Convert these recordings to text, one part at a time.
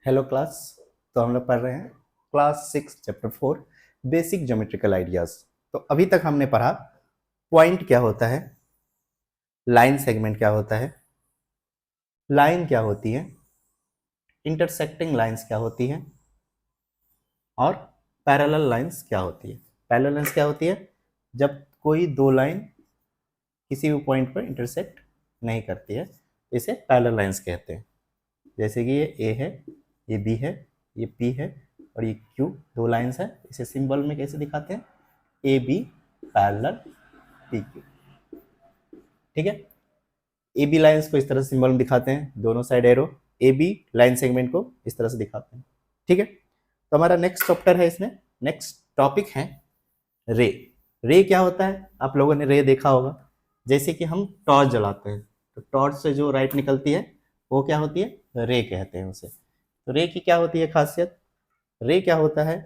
Hello class. तो हम लोग पढ़ रहे हैं class 6 chapter 4 basic geometrical ideas. तो अभी तक हमने पढ़ा पॉइंट क्या होता है, लाइन सेगमेंट क्या होता है, लाइन क्या होती है, इंटरसेक्टिंग लाइंस क्या होती है और पैरेलल लाइंस क्या होती है। पैरेलल लाइंस क्या होती है? जब कोई दो लाइन किसी भी पॉइंट पर इंटरसेक्ट नहीं करती है, इसे पैरेलल लाइंस कहते हैं। जैसे कि ये ए है, ये बी है, ये पी है और ये क्यू, दो लाइंस है। इसे सिंबल में कैसे दिखाते हैं? A B parallel P Q. ठीक है, ए बी लाइंस को इस तरह से सिंबल में दिखाते हैं, दोनों side arrow. A B line segment को इस तरह से दिखाते हैं। ठीक है, तो हमारा नेक्स्ट चैप्टर है, इसमें नेक्स्ट टॉपिक है रे। रे क्या होता है? आप लोगों ने रे देखा होगा। जैसे कि हम टॉर्च जलाते हैं तो टॉर्च से जो लाइट निकलती है वो क्या होती है? रे कहते हैं उसे। तो रे की क्या होती है खासियत? रे क्या होता है?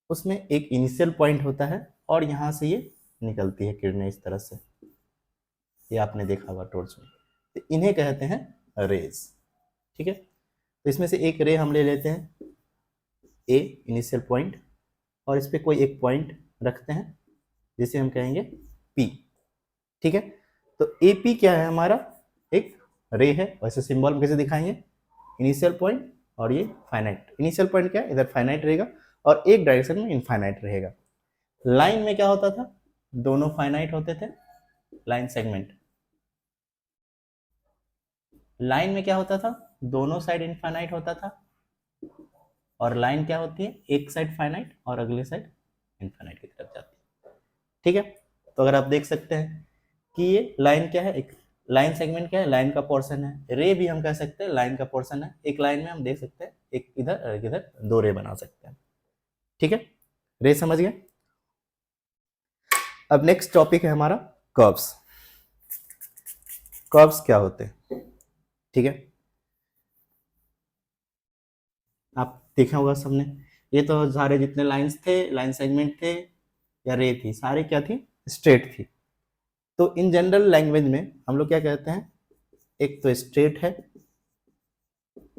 उसमें एक इनिशियल पॉइंट होता है और यहाँ से ये निकलती है किरणें इस तरह से। ये आपने देखा होगा टॉर्च में। तो इन्हें कहते हैं रेज। ठीक है, तो इसमें से एक रे हम ले लेते हैं, ए इनिशियल पॉइंट, और इस पर कोई एक पॉइंट रखते हैं जिसे हम कहेंगे पी। ठीक है, तो ए पी क्या है? हमारा एक रे है। वैसे सिंबल में कैसे दिखाएंगे? इनिशियल पॉइंट और ये फाइनाइट। इनिशियल पॉइंट क्या है? इधर फाइनाइट रहेगा और एक डायरेक्शन में इनफाइनाइट रहेगा। लाइन में क्या होता था? दोनों फाइनाइट होते थे। लाइन सेगमेंट, लाइन में क्या होता था? दोनों साइड इनफाइनाइट होता था। और लाइन क्या होती है? एक साइड फाइनाइट और अगले साइड इनफाइनाइट की तरफ जाती है। ठीक है, तो अगर आप देख सकते हैं कि ये लाइन क्या है, एक लाइन सेगमेंट क्या है? लाइन का पोर्शन है। रे भी हम कह सकते हैं लाइन का पोर्शन है। एक लाइन में हम देख सकते हैं एक इधर और एक इधर, दो रे बना सकते हैं। ठीक है, रे समझ गए। अब नेक्स्ट टॉपिक है हमारा कर्व्स। कर्व्स क्या होते हैं? ठीक है, आप देखा होगा सबने। ये तो सारे जितने लाइंस थे, लाइन सेगमेंट थे या रे थी, सारे क्या थी? स्ट्रेट थी। तो इन जनरल लैंग्वेज में हम लोग क्या कहते हैं? एक तो स्ट्रेट है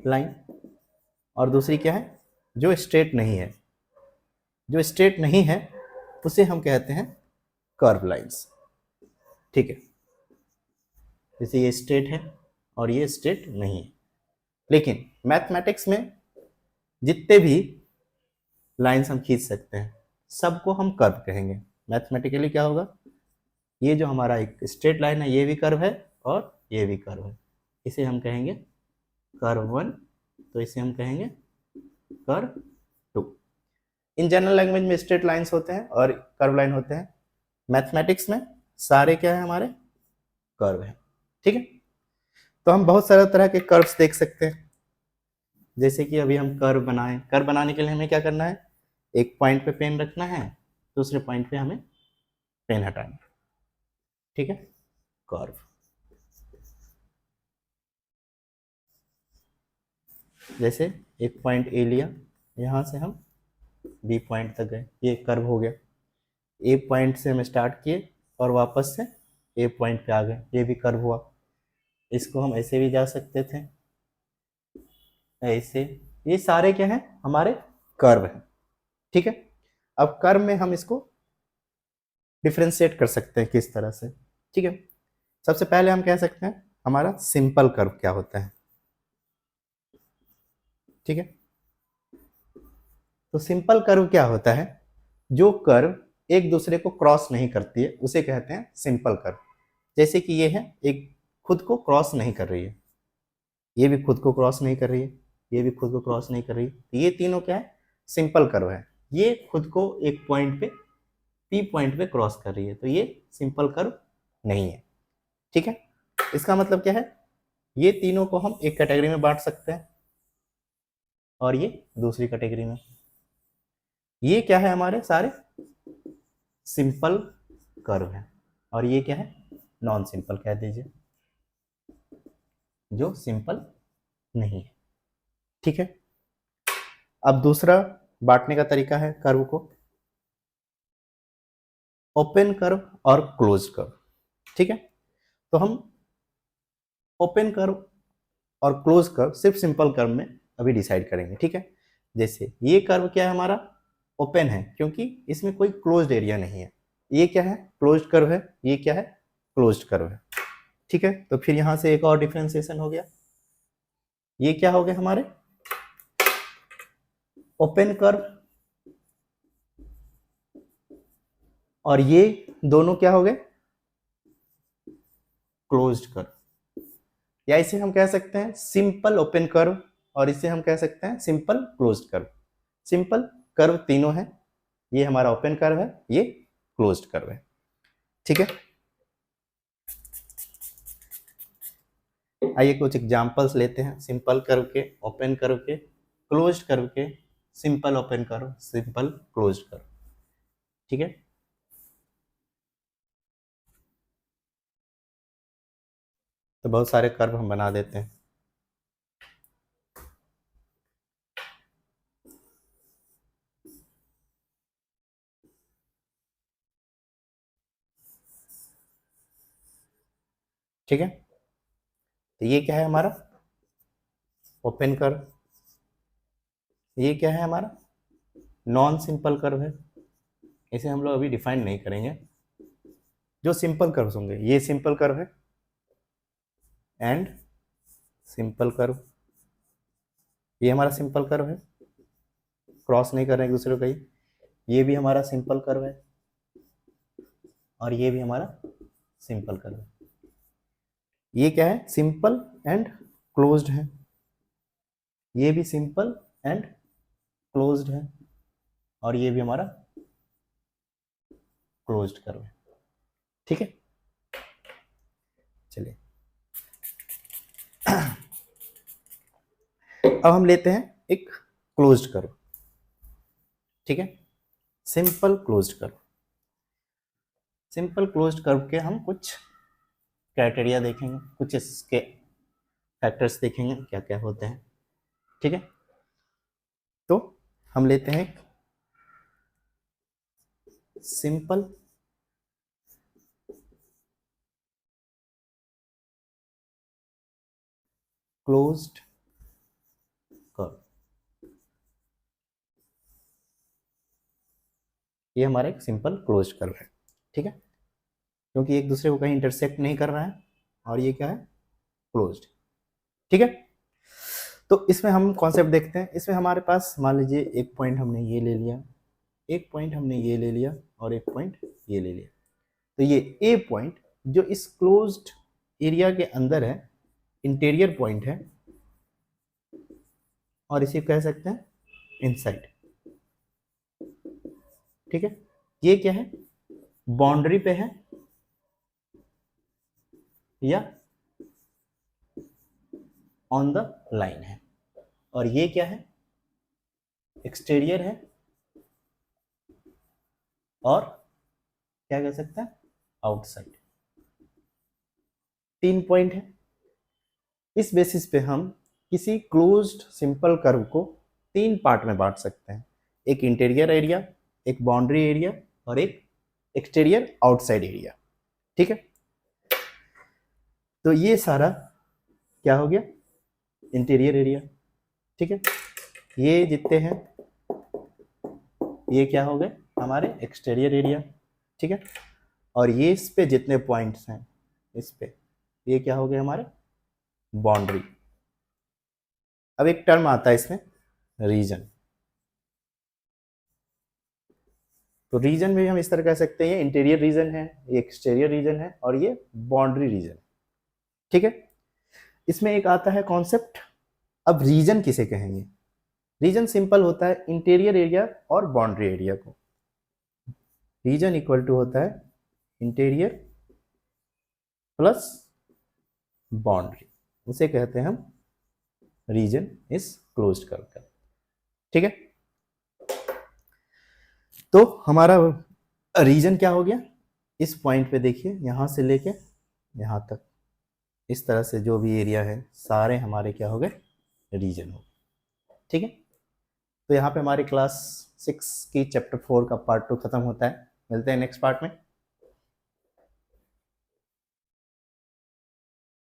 लाइन, और दूसरी क्या है? जो स्ट्रेट नहीं है। जो स्ट्रेट नहीं है उसे हम कहते हैं कर्व लाइंस। ठीक है, जैसे ये स्ट्रेट है और ये स्ट्रेट नहीं है। लेकिन मैथमेटिक्स में जितने भी लाइंस हम खींच सकते हैं सबको हम कर्व कहेंगे। मैथमेटिकली क्या होगा? ये जो हमारा एक स्ट्रेट लाइन है ये भी कर्व है और ये भी कर्व है। इसे हम कहेंगे कर्व वन, तो इसे हम कहेंगे curve two. In general language में स्ट्रेट लाइंस होते हैं और कर्व लाइन होते हैं। मैथमेटिक्स में सारे क्या है? हमारे कर्व है। ठीक है, तो हम बहुत सारे तरह के कर्व्स देख सकते हैं। जैसे कि अभी हम कर्व बनाएं, कर्व बनाने के लिए हमें क्या करना है? एक पॉइंट पे पेन रखना है, दूसरे पॉइंट पे हमें पेन हटाना है। ठीक है, कर्व। जैसे एक पॉइंट ए लिया, यहाँ से हम बी पॉइंट तक गए, ये कर्व हो गया। ए पॉइंट से हम स्टार्ट किए और वापस से ए पॉइंट पे आ गए, ये भी कर्व हुआ। इसको हम ऐसे भी जा सकते थे, ऐसे। ये सारे क्या हैं? हमारे कर्व हैं। ठीक है, अब कर्व में हम इसको डिफ्रेंशिएट कर सकते हैं किस तरह से? ठीक है, सबसे पहले हम कह सकते हैं हमारा सिंपल कर्व क्या होता है। ठीक है, तो सिंपल कर्व क्या होता है? जो कर्व एक दूसरे को क्रॉस नहीं करती है उसे कहते हैं सिंपल कर्व। जैसे कि ये है, एक खुद को क्रॉस नहीं कर रही है, ये भी खुद को क्रॉस नहीं कर रही है, ये भी खुद को क्रॉस नहीं कर रही है, तो ये तीनों क्या है? सिंपल कर्व है। ये खुद को एक पॉइंट पे पी पॉइंट पे क्रॉस कर रही है, तो ये सिंपल कर्व नहीं है। ठीक है, इसका मतलब क्या है? ये तीनों को हम एक कैटेगरी में बांट सकते हैं और ये दूसरी कैटेगरी में। ये क्या है? हमारे सारे सिंपल कर्व है और ये क्या है? नॉन सिंपल कह दीजिए, जो सिंपल नहीं है। ठीक है, अब दूसरा बांटने का तरीका है कर्व को, ओपन कर्व और क्लोज कर्व। ठीक है, तो हम ओपन कर्व और क्लोज कर्व सिर्फ सिंपल कर्व में अभी डिसाइड करेंगे, ठीक है। जैसे ये कर्व क्या है हमारा, ओपन है क्योंकि इसमें कोई क्लोज्ड एरिया नहीं है। ये क्या है, क्लोज्ड कर्व है। ये क्या है, क्लोज्ड कर्व है, ठीक है। तो फिर यहां से एक और डिफरेंशिएशन हो गया। ये क्या हो गया हमारे, ओपन कर्व, और ये दोनों क्या हो गए, क्लोज्ड कर्व। या इसे हम कह सकते हैं सिंपल ओपन कर्व, और इसे हम कह सकते हैं simple closed curve. Simple curve तीनों है, ये हमारा ओपन कर्व है, ये क्लोज्ड कर्व है, ठीक है। आइए कुछ एग्जांपल्स लेते हैं सिंपल कर्व के, ओपन कर्व के, क्लोज्ड कर्व के, simple open curve, simple closed curve, ठीक है। तो बहुत सारे कर्व हम बना देते हैं। ठीक है, तो ये क्या है हमारा ओपन कर्व, ये क्या है हमारा नॉन सिंपल कर्व है। इसे हम लोग अभी डिफाइन नहीं करेंगे। जो सिंपल कर्व्स होंगे, ये सिंपल कर्व है एंड सिंपल कर्व, ये हमारा सिंपल कर्व है, क्रॉस नहीं कर रहे हैं एक दूसरे को कहीं। ये भी हमारा सिंपल कर्व है और ये भी हमारा सिंपल कर्व है। ये क्या है, सिंपल एंड क्लोज्ड है। ये भी सिंपल एंड क्लोज्ड है और ये भी हमारा क्लोज्ड कर्व है, ठीक है। चलिए अब हम लेते हैं एक क्लोज्ड कर्व, ठीक है, simple closed curve. Simple closed curve के हम कुछ क्राइटेरिया देखेंगे, कुछ इसके फैक्टर्स देखेंगे क्या क्या होते हैं, ठीक है। तो हम लेते हैं सिंपल क्लोज्ड कर्व। ये हमारा एक सिंपल क्लोज्ड कर्व है, ठीक है, क्योंकि एक दूसरे को कहीं इंटरसेक्ट नहीं कर रहा है और ये क्या है, क्लोज्ड, ठीक है। तो इसमें हम कॉन्सेप्ट देखते हैं। इसमें हमारे पास मान लीजिए एक पॉइंट हमने ये ले लिया, एक पॉइंट हमने ये ले लिया और एक पॉइंट ये ले लिया। तो ये ए पॉइंट जो इस क्लोज्ड एरिया के अंदर है, इंटीरियर पॉइंट है, और इसे कह सकते हैं इनसाइड, ठीक है। ये क्या है, बाउंड्री पे है या ऑन द लाइन है, और ये क्या है, एक्सटीरियर है और क्या कह सकते हैं, आउटसाइड। 3 पॉइंट है। इस बेसिस पे हम किसी क्लोज्ड सिंपल कर्व को 3 पार्ट में बांट सकते हैं, एक इंटीरियर एरिया, एक बाउंड्री एरिया और एक एक्सटीरियर आउटसाइड एरिया, ठीक है। तो ये सारा क्या हो गया, इंटीरियर एरिया, ठीक है। ये जितने हैं ये क्या हो गए हमारे एक्सटीरियर एरिया, ठीक है। और ये इस पे जितने पॉइंट्स हैं इस पे, ये क्या हो गए हमारे बाउंड्री। अब एक टर्म आता है इसमें रीजन। तो रीजन में हम इस तरह कह सकते हैं ये इंटीरियर रीजन है, ये एक्सटीरियर रीजन है और ये बाउंड्री रीजन, ठीक है। इसमें एक आता है कॉन्सेप्ट, अब रीजन किसे कहेंगे। रीजन सिंपल होता है इंटीरियर एरिया और बाउंड्री एरिया को। रीजन इक्वल टू होता है इंटीरियर प्लस बाउंड्री, उसे कहते हैं हम रीजन इज क्लोज्ड कर्व, ठीक है। तो हमारा रीजन क्या हो गया, इस पॉइंट पे देखिए यहां से लेके यहां तक इस तरह से जो भी एरिया है सारे हमारे क्या हो गए, रीजन हो, ठीक है। तो यहाँ पे हमारी क्लास 6 की चैप्टर 4 का पार्ट 2 खत्म होता है। मिलते हैं नेक्स्ट पार्ट में।